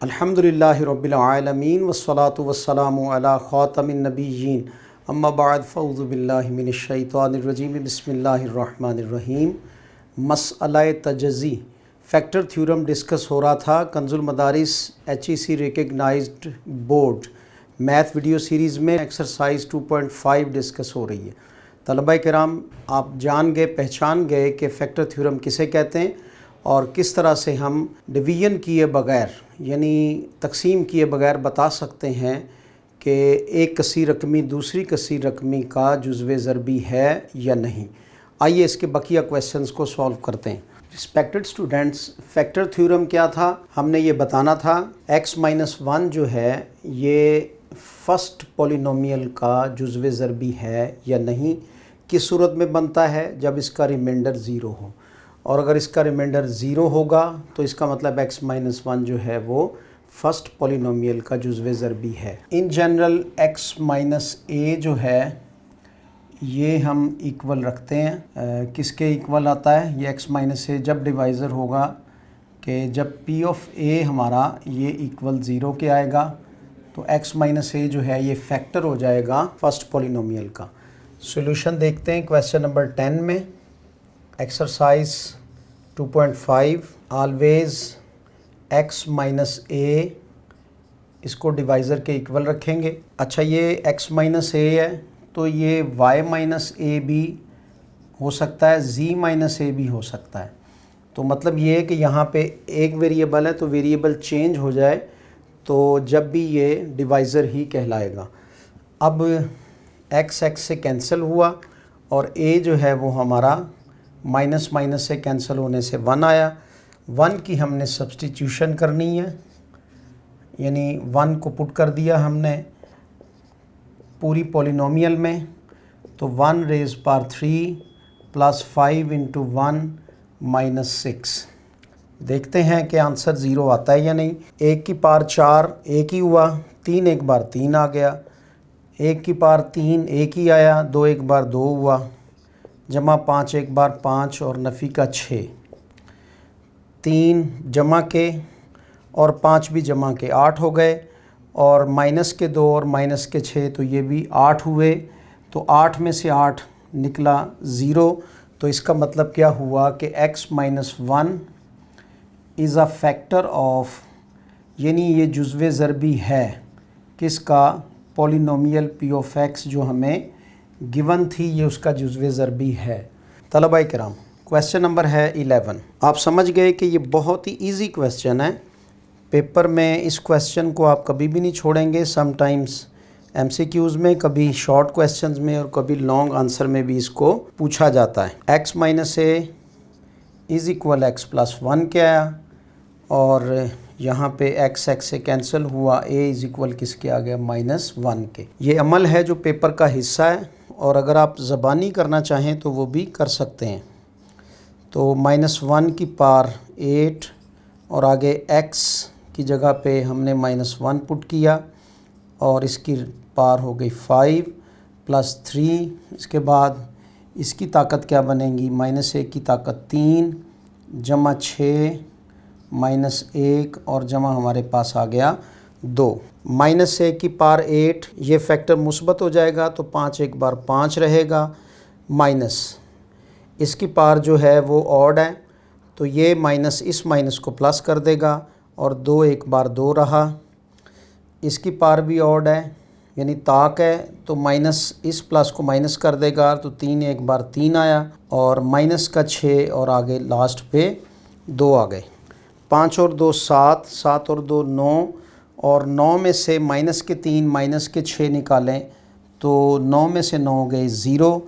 अल्हम्दुलिल्लाहि रब्बिल आलमीन वस्सलातु वस्सलामु अला ख़ातमिन नबिय्यीन अम्मा बाद फ़अऊज़ु बिल्लाहि मिनश शैतानिर रजीम बिस्मिल्लाहिर रहमानिर रहीम। मसअला तजज़ी फैक्टर थ्योरम डिस्कस हो रहा था Kanzul Madaris HEC recognised board math video series में एक्सरसाइज 2.5 डिस्कस हो रही है। तलबा किराम, आप जान गए, पहचान गए कि फैक्टर थ्योरम किसे कहते हैं और किस तरह से हम डिवीज़न किए बग़ैर यानी तकसीम किए बग़ैर बता सकते हैं कि एक कसीर रकमी दूसरी कसीर रकमी का जुज़्व ज़रबी है या नहीं। आइए इसके बकिया क्वेश्चंस को सॉल्व करते हैं। रिस्पेक्टेड स्टूडेंट्स, फैक्टर थ्योरम क्या था? हमने ये बताना था x-1 जो है ये फ़र्स्ट पॉलिनोमियल का जुज़्व ज़रबी है या नहीं। किस सूरत में बनता है? जब इसका रिमाइंडर ज़ीरो हो, और अगर इसका रिमाइंडर ज़ीरो होगा तो इसका मतलब x-1 जो है वो फ़र्स्ट पॉलिनोमियल का जुज़्व ज़रबी है। इन जनरल x-a जो है ये हम इक्वल रखते हैं। किसके इक्वल आता है? ये x-a जब डिवाइज़र होगा कि जब p ऑफ a हमारा ये इक्वल ज़ीरो के आएगा तो x-a जो है ये फैक्टर हो जाएगा फ़र्स्ट पॉलिनोमियल का। सॉल्यूशन देखते हैं क्वेश्चन नंबर 10 में। एक्सरसाइज 2.5 ऑलवेज़ x-a इसको डिवाइज़र के इक्वल रखेंगे। अच्छा, ये x-a है तो ये y-a भी हो सकता है, z-a भी हो सकता है। तो मतलब ये है कि यहाँ पे एक वेरिएबल है तो वेरिएबल चेंज हो जाए तो जब भी ये डिवाइज़र ही कहलाएगा। अब x से कैंसिल हुआ और a जो है वो हमारा माइनस माइनस से कैंसिल होने से 1 आया। 1 की हमने सब्स्टिट्यूशन करनी है, यानी 1 को पुट कर दिया हमने पूरी पॉलिनोमियल में, तो 1 rays power 3 plus 5 into 1 minus 6। देखते हैं कि आंसर ज़ीरो आता है या नहीं। 1 की पावर 4 1 ही हुआ, 3 एक बार 3 आ गया, 1 की पावर 3 1 ही आया, 2 एक बार 2 हुआ, जमा 5 एक बार 5 और नफ़ी का 6, 3 जमा के और 5 भी जमा के 8 हो गए, और माइनस के 2 और माइनस के 6 तो ये भी 8 हुए। तो 8 में से 8 निकला ज़ीरो। तो इसका मतलब क्या हुआ कि x-1 is a factor of, यानी ये जुज़्व ज़रबी है किसका? पॉलिनोमियल p ऑफ x जो हमें गिवन थी, ये उसका जुज़्व ज़रबी है। तलबा किराम, क्वेश्चन नंबर है 11। आप समझ गए कि ये बहुत ही इजी क्वेश्चन है। पेपर में इस क्वेश्चन को आप कभी भी नहीं छोड़ेंगे। समटाइम्स MCQs में, कभी शॉर्ट क्वेश्चंस में और कभी लॉन्ग आंसर में भी इसको पूछा जाता है। x-a इज़ इक्वल x+1 के आया और यहाँ पे x से कैंसिल हुआ, a इज़ इक्वल किसके आ गया? -1 के। ये अमल है जो पेपर का हिस्सा है और अगर आप ज़बानी करना चाहें तो वो भी कर सकते हैं। तो -1 की पावर 8 और आगे x की जगह पे हमने -1 पुट किया और इसकी पावर हो गई 5 प्लस 3। इसके बाद इसकी ताकत क्या बनेगी? -1 की ताकत 3 जमा 6 -1 और जमा हमारे पास आ गया 2। -1 की पावर 8 ये फैक्टर मुस्बत हो जाएगा तो 5 एक बार 5 रहेगा, माइनस इसकी पावर जो है वो ऑड है तो ये माइनस इस माइनस को प्लस कर देगा और 2 एक बार 2 रहा। इसकी पावर भी ऑड है यानी ताक है तो माइनस इस प्लस को माइनस कर देगा तो 3 एक बार 3 आया और माइनस का 6 और आगे लास्ट पे 2 आ गए। 5 और 2 7, 7 और 2 9 और 9 में से माइनस के 3 माइनस के 6 निकालें तो 9 में से 9 गए 0।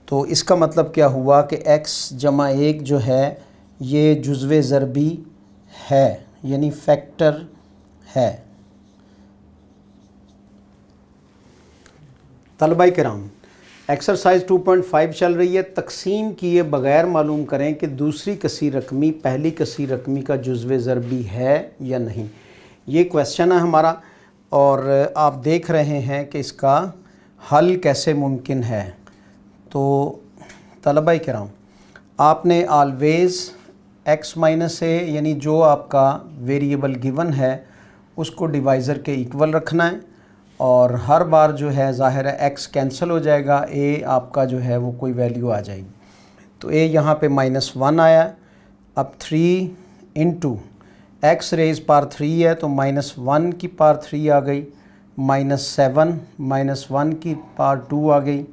तो इसका मतलब क्या हुआ कि x-1 जो है ये जुज़्व ज़रबी है यानी फैक्टर है। तलबा किराम, एक्सरसाइज 2.5 चल रही है। तकसीम किए बग़ैर मालूम करें कि दूसरी कसीर रकमी पहली कसीर रकमी का जुज़्व ज़रबी है या नहीं। ये क्वेश्चन है हमारा और आप देख रहे हैं कि इसका हल कैसे मुमकिन है। तो तलबा किराम, आपने ऑलवेज़ x-a यानी जो आपका वेरिएबल गिवन है उसको डिवाइज़र के इक्वल रखना है और हर बार जो है ज़ाहिर है x कैंसिल हो जाएगा, a आपका जो है वो कोई वैल्यू आ जाएगी। तो a यहाँ पे -1 आया। अब 3 इंटू x रेज़ पावर 3 है तो -1 की पावर 3 आ गई, -7 -1 की पावर 2 आ गई,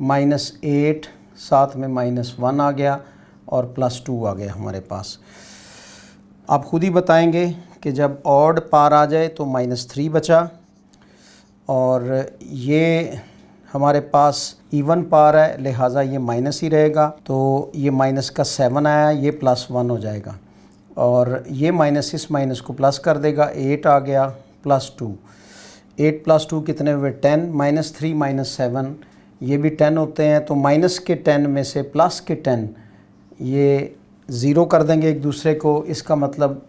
-8 साथ में -1 आ गया और +2 आ गया हमारे पास। आप ख़ुद ही बताएंगे कि जब ऑड पार आ जाए तो -3 बचा और ये हमारे पास इवन पार है, लिहाजा ये माइनस ही रहेगा। तो ये -7 आया, ये +1 हो जाएगा और ये माइनस इस माइनस को प्लस कर देगा, 8 आ गया +2। 8 + 2 कितने हुए? 10। -3 -7 ये भी 10 होते हैं। तो माइनस के 10 में से प्लस के 10 ये ज़ीरो कर देंगे एक दूसरे को। इसका मतलब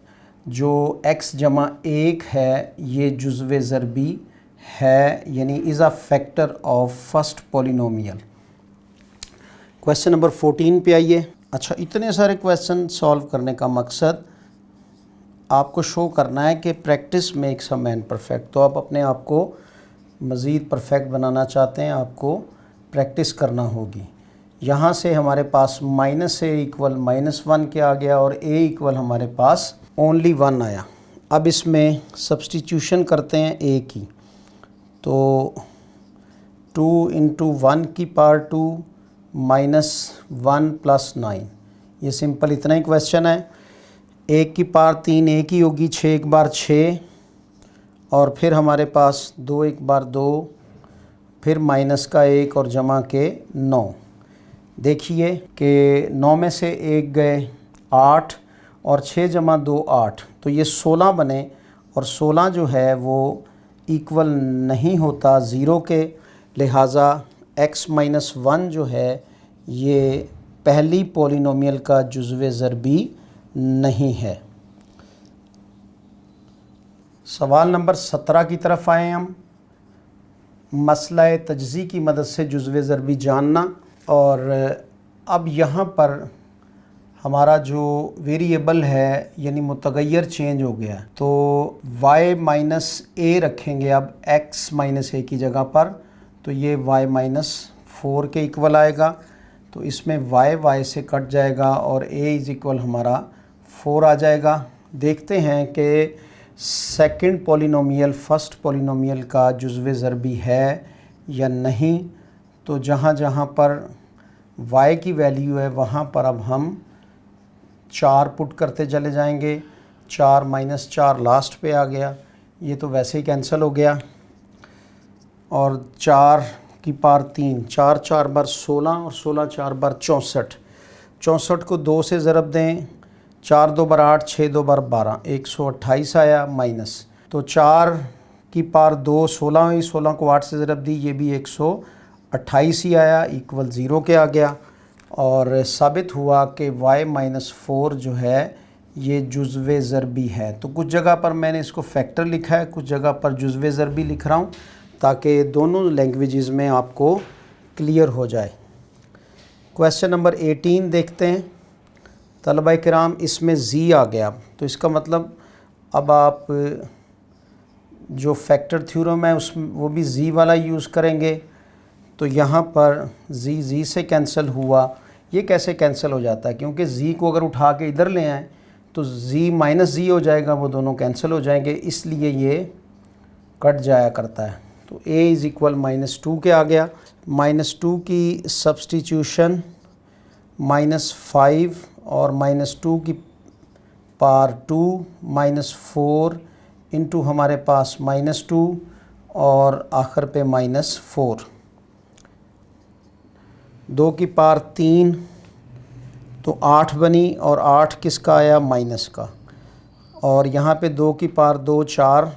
जो x जमा 1 है ये जुज़्वे ज़रबी है, यानी is a factor of first polynomial. Question number 14 पे आइए। अच्छा, इतने सारे क्वेश्चन सॉल्व करने का मकसद आपको शो करना है कि practice makes a man perfect. तो आप अपने आप को मज़ीद परफेक्ट बनाना चाहते हैं, आपको प्रैक्टिस करना होगी। यहाँ से हमारे पास -a = -1 के आ गया और a = हमारे पास ओनली 1 आया। अब इसमें सब्स्टिट्यूशन करते हैं a की, तो 2 × 1 की पावर 2 -1 + 9। ये सिंपल इतना ही क्वेश्चन है। 1 की पावर 3 1 ही होगी, 6 1 बार 6 और फिर हमारे पास 2 1 बार 2, फिर -1 और जमा के 9। देखिए कि 9 में से 1 गए 8 और 6 जमा 2 8, तो ये 16 बने और 16 जो है वो इक्वल नहीं होता 0 के, लिहाजा x - 1 जो है ये पहली पॉलिनोमियल का जुज़्वे ज़रबी नहीं है। सवाल नंबर 17 की तरफ आए हम। मसला तजज़ी की मदद से जुज़्वे ज़रबी जानना। और अब यहाँ पर हमारा जो वेरिएबल है यानी मुतग़य्यर चेंज हो गया, तो y - a रखेंगे अब x - a की जगह पर, तो ये y - 4 के इक्वल आएगा। तो इसमें y से कट जाएगा और a = हमारा 4 आ जाएगा। देखते हैं कि सेकंड पॉलिनोमियल फर्स्ट पॉलिनोमियल का जुज़्वे ज़रबी है या नहीं। तो जहाँ जहाँ पर y की वैल्यू है वहाँ पर अब हम 4 पुट करते चले जाएंगे। 4 - 4 लास्ट पे आ गया, ये तो वैसे ही कैंसिल हो गया। और 4 की पावर 3, 4 4 बार 16 और 16 4 बार 64। 64 को 2 से ज़रब दें, 4 2 बार 8, 6 2 बार 12, 128 आया माइनस। तो 4 की पावर 2 16 हुई, 16 को 8 से ज़रब दी, ये भी 128 ही आया, इक्वल 0 के आ गया। और साबित हुआ कि y - 4 जो है ये जुज़्वे ज़रबी है। तो कुछ जगह पर मैंने इसको फैक्टर लिखा है, कुछ जगह पर जुज़्वे ज़रबी लिख रहा हूँ ताकि दोनों लैंग्वेजेस में आपको क्लियर हो जाए। क्वेश्चन नंबर 18 देखते हैं। तलबा किराम, इसमें z आ गया, तो इसका मतलब अब आप जो फैक्टर थ्योरम है उसमें वो भी z वाला यूज़ करेंगे। तो यहाँ पर z से कैंसिल हुआ। ये कैसे कैंसिल हो जाता है? क्योंकि z को अगर उठा के इधर ले आएँ तो z - z हो जाएगा, वो दोनों कैंसिल हो जाएंगे, इसलिए ये कट जाया करता है। तो a = -2 के आ गया। -2 की सब्स्टिट्यूशन -5 और -2 की पावर 2 -4 इंटू हमारे पास -2 और आखिर पे -4। 2 की पावर 3 तो 8 बनी और 8 किसका आया? माइनस का। और यहाँ पे 2 की पावर 2 4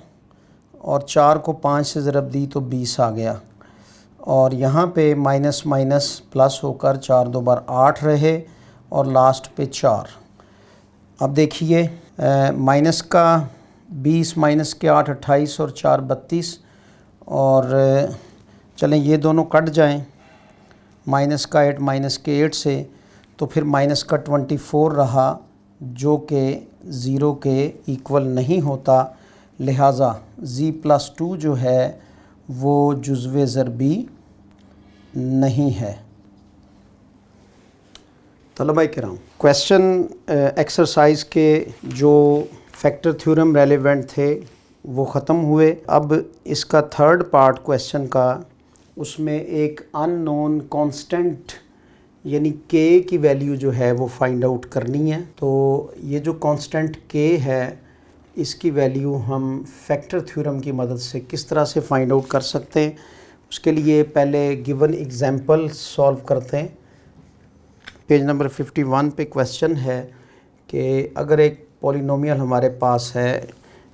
और 4 को 5 से ज़रब दी तो 20 आ गया। और यहाँ पे माइनस माइनस प्लस होकर 4 2 बार 8 रहे और लास्ट पे 4। अब देखिए माइनस का 20 माइनस के 8 28 और 4 32। और चलें ये दोनों कट जाएं, माइनस का 8 माइनस के 8 से, तो फिर माइनस का 24 रहा जो कि 0 के इक्वल नहीं होता, लिहाजा z+2 जो है वो जुज़्वे ज़रबी नहीं है। तलबा किराम, क्वेश्चन एक्सरसाइज के जो फैक्टर थ्योरम रेलेवेंट थे वो ख़त्म हुए। अब इसका थर्ड पार्ट क्वेश्चन का, उसमें एक अननोन कांस्टेंट यानी k की वैल्यू जो है वो फाइंड आउट करनी है। तो ये जो कांस्टेंट k है इसकी वैल्यू हम फैक्टर थ्योरम की मदद से किस तरह से फाइंड आउट कर सकते हैं, उसके लिए पहले गिवन एग्जांपल सॉल्व करते हैं। पेज नंबर 51 पे क्वेश्चन है कि अगर एक पॉलिनोमियल हमारे पास है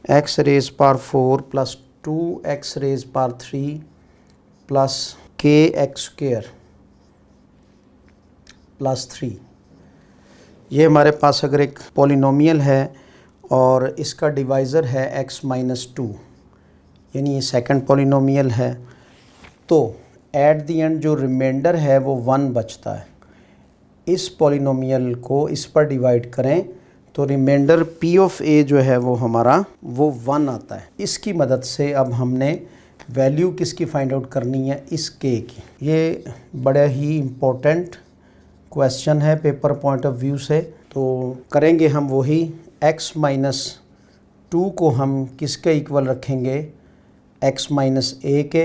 x rays power 4 plus 2x rays power 3 plus kx square plus 3, ये हमारे पास अगर एक पॉलिनोमियल है और इसका डिवाइज़र है x-2 यानी ये सेकंड पॉलिनोमियल है, तो एट द एंड जो रिमाइंडर है वो 1 बचता है। इस पॉलिनोमियल को इस पर डिवाइड करें तो रिमाइंडर p ऑफ a जो है वो हमारा वो 1 आता है। इसकी मदद से अब हमने वैल्यू किसकी फाइंड आउट करनी है, इस k की। ये बड़ा ही इम्पोर्टेंट क्वेश्चन है पेपर पॉइंट ऑफ व्यू से। तो करेंगे हम वही, x-2 को हम किसके इक्वल रखेंगे, x-a के,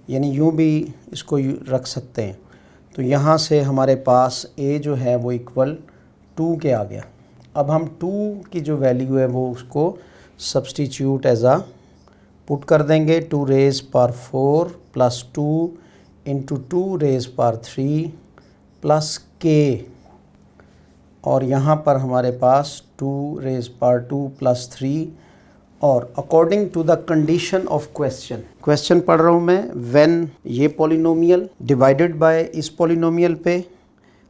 यानी यूँ भी इसको रख सकते हैं। तो यहाँ से हमारे पास a जो है वो इक्वल 2 के आ गया। अब हम 2 की जो वैल्यू है वो उसको सब्सटीट्यूट एज आ पुट कर देंगे। 2 rays power 4 plus 2 into 2 rays power 3 plus k, और यहाँ पर हमारे पास 2 रेज़ पावर 2 प्लस 3, और according to the condition of question पढ़ रहा हूँ मैं, व्हेन ये पॉलिनोमियल डिवाइडेड बाय इस पॉलिनोमियल पे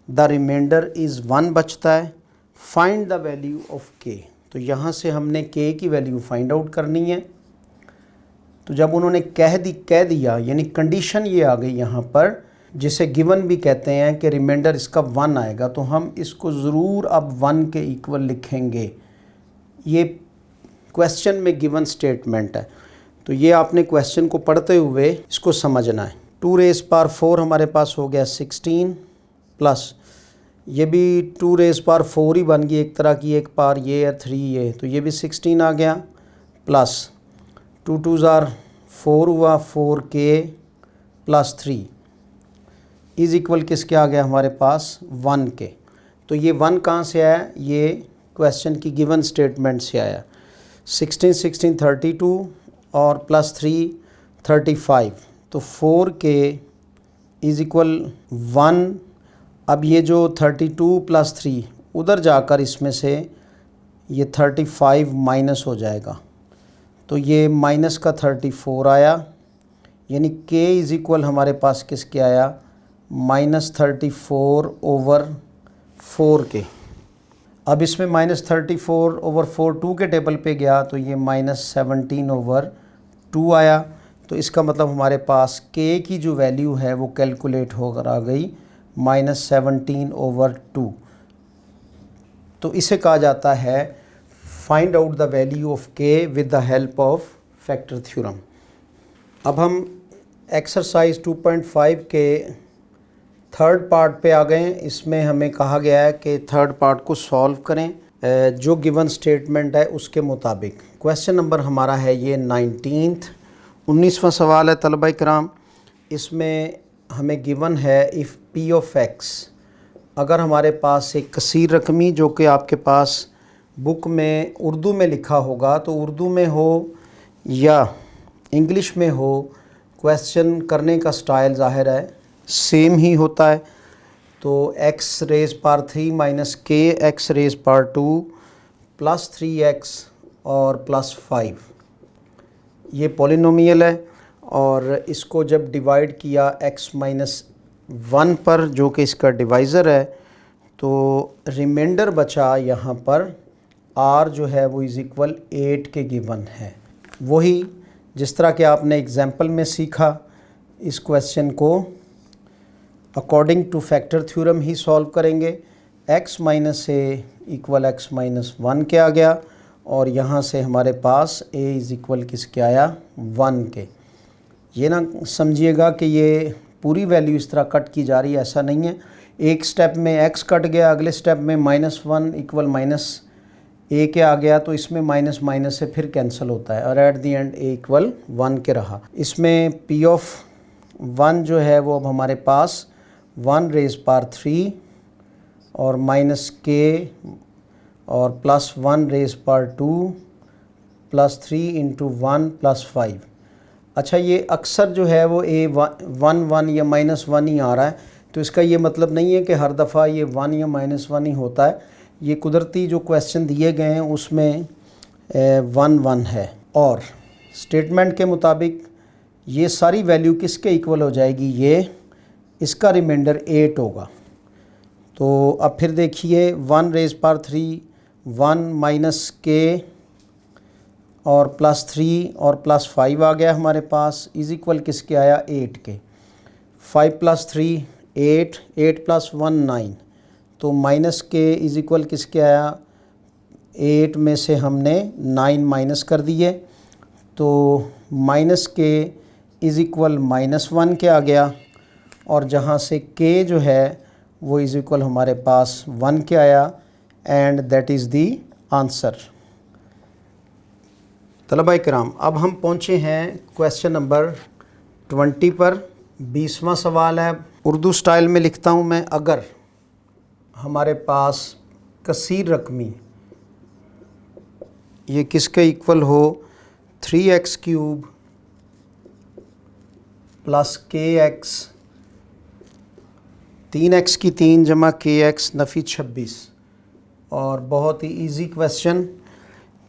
द रिमाइंडर इज़ 1 बचता है, find the value of k। तो यहाँ से हमने k की वैल्यू फाइंड आउट करनी है। तो जब उन्होंने कह दिया यानी कंडीशन ये आ गई यहाँ पर, जिसे गिवन भी कहते हैं कि रिमाइंडर इसका 1 आएगा, तो हम इसको ज़रूर अब 1 के इक्वल लिखेंगे। ये क्वेश्चन में गिवन स्टेटमेंट है, तो ये आपने क्वेश्चन को पढ़ते हुए इसको समझना है। 2 रेज़ पावर 4 हमारे पास हो गया 16 प्लस ये भी 2 रेज़ पावर 4 ही बन गई एक तरह की, एक पावर ये है 3 ये, तो ये भी 16 आ गया, प्लस 2 2 ज़ार 4 हुआ, 4k प्लस 3 इज़ इक्वल किसके आ गया हमारे पास 1 के। तो ये 1 कहाँ से आया, ये क्वेश्चन की गिवन स्टेटमेंट से आया। 16 16 32 और प्लस 3 35, तो 4k इज़ इक्वल 1। अब ये जो 32 प्लस 3 उधर जाकर इसमें से ये 35 माइनस हो जाएगा, तो ये माइनस का 34 आया, यानी k इज़ इक्वल हमारे पास किसके आया, -34 ओवर 4k। अब इसमें -34 ओवर 4 2 के टेबल पे गया तो ये -17 ओवर 2 आया। तो इसका मतलब हमारे पास k की जो वैल्यू है वो कैलकुलेट होकर आ गई -17 ओवर 2। तो इसे कहा जाता है find out the value of k with the help of factor theorem. अब हम एक्सरसाइज 2.5 के थर्ड पार्ट पे आ गए हैं। इसमें हमें कहा गया है कि थर्ड पार्ट को सॉल्व करें जो गिवन स्टेटमेंट है उसके मुताबिक। क्वेश्चन नंबर हमारा है ये 19वां सवाल है तलबा इकराम। इसमें हमें गिवन है इफ़ p ऑफ x, अगर हमारे पास एक कसीर रकमी जो कि आपके पास बुक में उर्दू में लिखा होगा, तो उर्दू में हो या इंग्लिश में हो, क्वेश्चन करने का स्टाइल ज़ाहिर है सेम ही होता है। तो x rays power 3 minus k x rays power 2 plus 3x और प्लस 5, ये पॉलिनोमियल है। और इसको जब डिवाइड किया x-1 पर जो कि इसका डिवाइज़र है, तो रिमाइंडर बचा यहाँ पर r जो है वो इज़ इक्वल 8 के गिवन है। वही जिस तरह के आपने एग्जाम्पल में सीखा, इस क्वेश्चन को अकॉर्डिंग टू फैक्टर थ्योरम ही सॉल्व करेंगे। x-a इक्वल x-1 के आ गया, और यहाँ से हमारे पास a इज़ इक्वल किसके आया 1 के। ये ना समझिएगा कि ये पूरी वैल्यू इस तरह कट की जा रही है, ऐसा नहीं है। एक स्टेप में x कट गया, अगले स्टेप में -1 इक्वल -a के आ गया, तो इसमें माइनस माइनस से फिर कैंसिल होता है और at the end a equal 1 के रहा। इसमें p ऑफ 1 जो है वो अब हमारे पास 1 रेज़ पावर 3 और माइनस k और plus 1 rays power 2 plus 3 into 1 plus 5। अच्छा, ये अक्सर जो है वो a 1 या -1 ही आ रहा है, तो इसका ये मतलब नहीं है कि हर दफ़ा ये 1 या -1 ही होता है। ये कुदरती जो क्वेश्चन दिए गए हैं उसमें 1 है, और स्टेटमेंट के मुताबिक ये सारी वैल्यू किसके इक्वल हो जाएगी, ये इसका रिमाइंडर 8 होगा। तो अब फिर देखिए 1 रेज़ पावर 3 1 माइनस के और प्लस 3 और प्लस 5 आ गया हमारे पास, इज़ इक्वल किसके आया 8 के। 5 प्लस 3 8, 8 प्लस 1 9, तो माइनस के इज़ इक्वल किसके आया 8 में से हमने 9 माइनस कर दिए, तो माइनस के इज़ इक्वल -1 के आ गया, और जहाँ से के जो है वो इज़ इक्वल हमारे पास 1 के आया, and that is the answer. तलबा किराम, अब हम पहुँचे हैं क्वेश्चन नंबर 20 पर। 20वां सवाल है, उर्दू स्टाइल में लिखता हूँ मैं। अगर हमारे पास कसीर रकमी ये किसके इक्वल हो 3x³ प्लस kx 3x की 3 जमा kx नफ़ी 26, और बहुत ही इजी क्वेश्चन।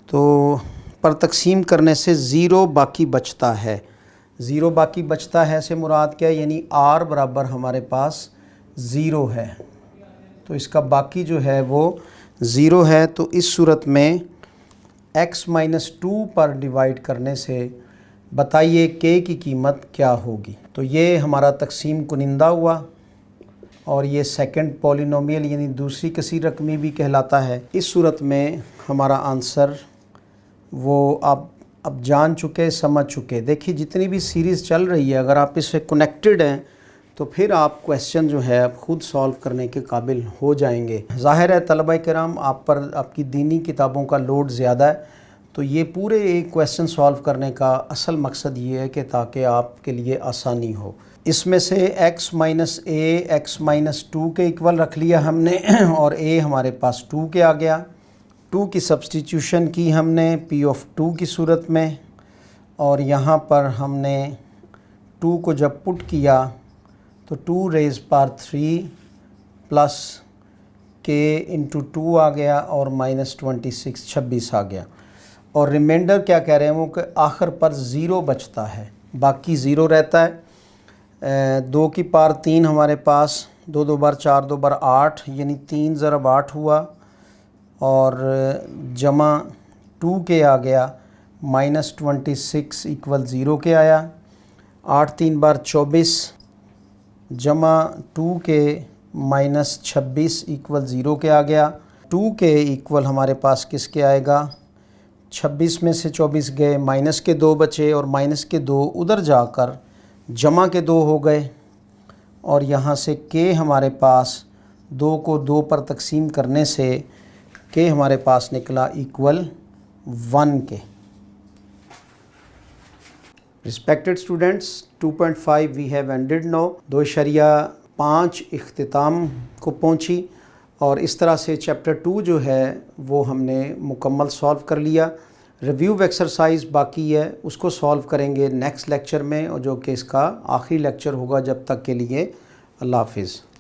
तो पर तकसीम करने से ज़ीरो बाकी बचता है। ज़ीरो बाकी बचता है से मुराद क्या है, यानी r बराबर हमारे पास 0 है, तो इसका बाकी जो है वो 0 है। तो इस सूरत में x-2 पर डिवाइड करने से बताइए k की कीमत क्या होगी। तो ये हमारा तकसीम कुनिंदा हुआ, और ये सेकंड पॉलिनोमियल यानी दूसरी कसीर रकमी भी कहलाता है। इस सूरत में हमारा आंसर वो आप अब जान चुके, समझ चुके। देखिए, जितनी भी सीरीज़ चल रही है, अगर आप इससे कनेक्टेड हैं तो फिर आप क्वेश्चन जो है आप ख़ुद सॉल्व करने के काबिल हो जाएंगे। ज़ाहिर है तलबा किराम, आप पर आपकी दीनी किताबों का लोड ज़्यादा है, तो ये पूरे एक क्वेश्चन सॉल्व करने का असल मकसद ये है कि ताकि आपके लिए आसानी हो। इसमें से x-a x-2 के इक्वल रख लिया हमने, और a हमारे पास 2 के आ गया। 2 की सब्स्टिट्यूशन की हमने p ऑफ 2 की सूरत में, और यहाँ पर हमने 2 को जब पुट किया तो 2 rays power 3 plus k into 2 आ गया, और -26 26 आ गया। और रिमाइंडर क्या कह रहे हैं वो, कि आखिर पर 0 बचता है, बाकी 0 रहता है। 2 की पावर 3 हमारे पास, 2 2 बार 4 2 बार 8, यानी 3 ज़रब 8 हुआ, और जमा 2 के आ गया, -26 इक्वल 0 के आया। 8 3 बार 24 जमा 2 के -26 इक्वल 0 के आ गया। 2 के इक्वल हमारे पास किसके आएगा, 26 में से 24 गए, माइनस के 2 बचे, और माइनस के 2 उधर जाकर जमा के 2 हो गए, और यहाँ से k हमारे पास 2 को 2 पर तकसीम करने से k हमारे पास निकला इक्वल 1 के। Respected students, 2.5 we have ended now. 2.5 इख्तिताम को पहुँची, और इस तरह से चैप्टर 2 जो है वो हमने मुकम्मल सॉल्व कर लिया। रिव्यू एक्सरसाइज बाकी है, उसको सॉल्व करेंगे नेक्स्ट लेक्चर में, और जो कि इसका आखिरी लेक्चर होगा। जब तक के लिए अल्लाह हाफिज़।